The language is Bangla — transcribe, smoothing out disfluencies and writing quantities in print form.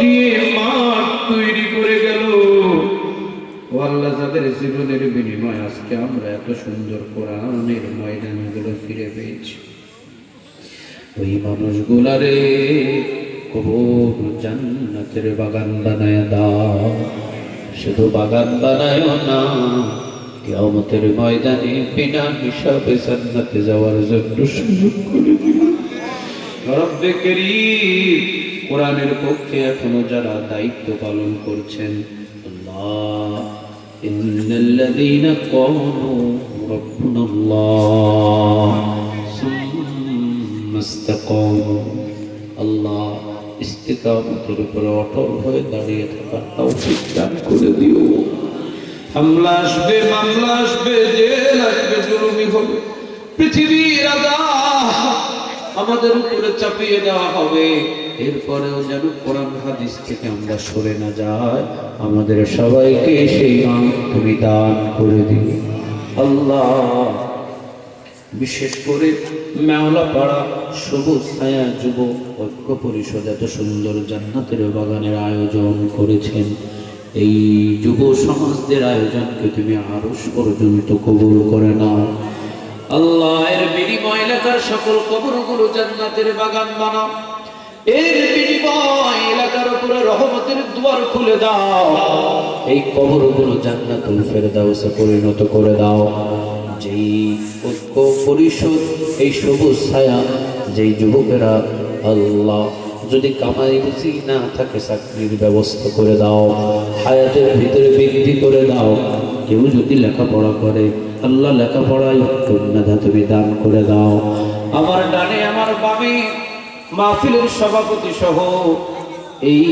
দিয়ে মাঠ তৈরি করে গেল। ও আল্লাহ, যাদের জীবনের বিনিময় আজকে আমরা এত সুন্দর কোরআনের ময়দানগুলো ফিরে পেয়েছি, ওই মানুষগুলারে কবর জান্নাতের বাগান বানায় দাও। শুধু বাগান বানায় না, কিয়ামতের ময়দানে বিনা হিসাবে জান্নাতে যাওয়ার জন্য সুযোগ করে দিও। রব্বে কারীম, কোরআনের পক্ষে এখনো যারা দায়িত্ব পালন করছেন, আল্লাহ, ইন্নাল্লাযীনা ক্বালু রাব্বুনাল্লাহ সুম্মা ইসতাকামু, আল্লাহ ইস্তিকামতের উপরে অটল হয়ে দাঁড়িয়ে থাকার তৌফিক দান করে দিও। হামলা আসবে, মামলা আসবে, জেল আসবে, জুলুমি হবে, পৃথিবীর আযাব আমাদের উপরে চাপিয়ে দেওয়া হবে, এরপরেও যেন কোরআন হাদিস থেকে আমরা সরে না যাই। আমাদের সবাইকে সেই মান তুমি দান করে দিও আল্লাহ। বিশেষ করে মেওলাপাড়া সবুজ ছায়া যুব ঐক্য পরিষদ এত সুন্দর জান্নাতের বাগানের আয়োজন করেছেন, এই যুব সমাজদের আয়োজনকে তুমি আরশ পর্যন্ত কবুল করে নাও আল্লাহ। এর বিনিময় এলাকার সকল কবরগুলো জান্নাতের বাগান বানাও। এর বিনিময় এলাকার উপরে রহমতের দুয়ার খুলে দাও। এই কবরগুলো জান্নাতুল ফেরদাউসে পরিণত করে দাও। যেই ঐক্য পরিষদ, এই সবুজ ছায়া, যেই যুবকেরা আল্লাহ যদি কামাই রুজি না থাকে চাকরির ব্যবস্থা করে দাও, হায়াতের ভিতরে বৃদ্ধি করে দাও। কেউ যদি লেখাপড়া করে, আল্লাহ লেখাপড়ায় উন্নতি তুমি দান করে দাও। আমার ডানে আমার বামে মাহফিলের সভাপতি সহ এই